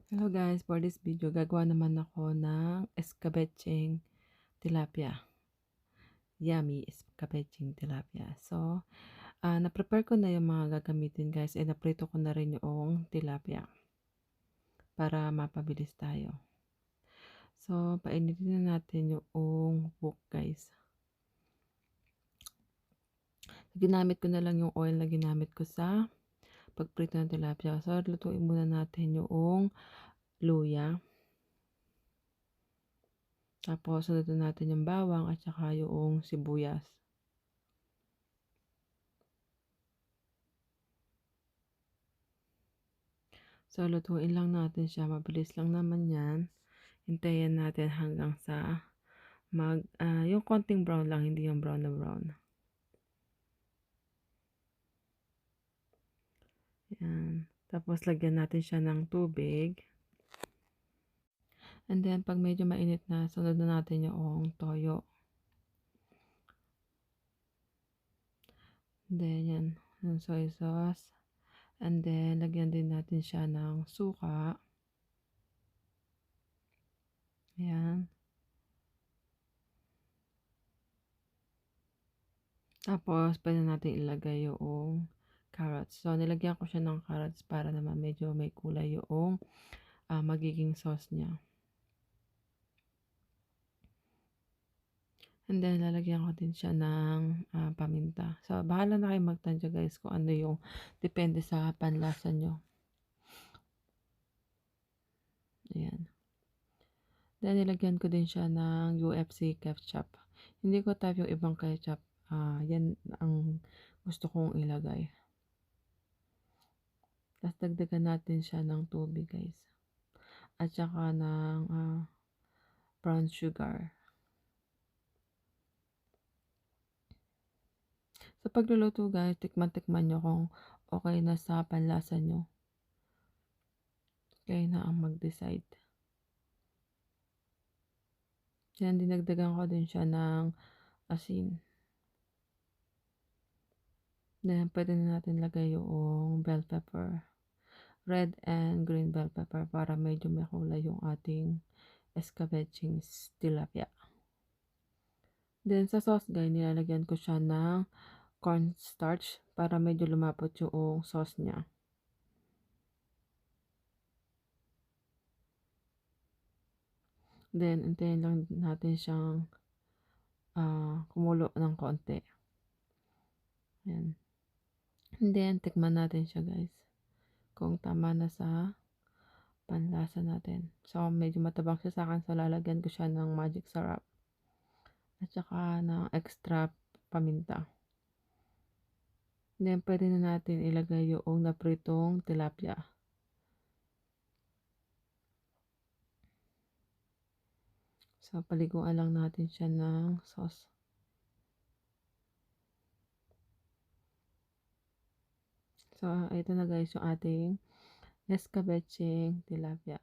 Hello guys, for this video gagawa naman ako ng Escabecheng Tilapia. Yummy Escabecheng Tilapia. So, na-prepare ko na yung mga gagamitin guys, and naprito ko na rin yung tilapia para mapabilis tayo. So, painitin na natin yung wok guys. Ginamit ko na lang yung oil na ginamit ko sa pagprito ng tilapia. So, lutuin muna natin yung luya. Tapos, sunodin natin yung bawang at saka yung sibuyas. So, lutuin lang natin siya. Mabilis lang naman yan. Hintayin natin hanggang sa yung konting brown lang, hindi yung brown na brown. Yan. Tapos, lagyan natin siya ng tubig. And then, pag medyo mainit na, sunod na natin yung toyo. And then, yan. Yung soy sauce. And then, lagyan din natin siya ng suka. Ayan. Tapos, pwede natin ilagay yung carrots. So, nilagyan ko siya ng carrots para naman medyo may kulay yung magiging sauce niya. And then, lalagyan ko din siya ng paminta. So, bahala na kayo magtansya guys kung ano yung depende sa panlasa nyo. Ayan. Then, nilagyan ko din siya ng UFC ketchup. Hindi ko type yung ibang ketchup. Yan ang gusto kong ilagay. Tapos, dagdagan natin siya ng tubig guys. At saka ng brown sugar. Sa pagluluto guys, tikman-tikman nyo kung okay na sa panlasa nyo. Kayo na ang mag-decide. Yan, dinagdagan ko din siya ng asin. Then, pwede na natin lagay yung bell pepper. Red and green bell pepper para medyo may kulay yung ating escabecheng tilapia. Then, sa sauce guys, nilalagyan ko siya ng cornstarch para medyo lumapot yung sauce niya. Then, antayin lang natin siyang kumulo ng konti. Ayan. And then, tikman natin siya guys. Kung tama na sa panlasa natin. So, medyo matabang siya sa akin. So, lalagyan ko siya ng magic syrup. At saka ng extra paminta. Then, pwede na natin ilagay yung napritong tilapia. So, paliguan lang natin siya ng sauce. So, ito na guys yung ating escabecheng tilapia.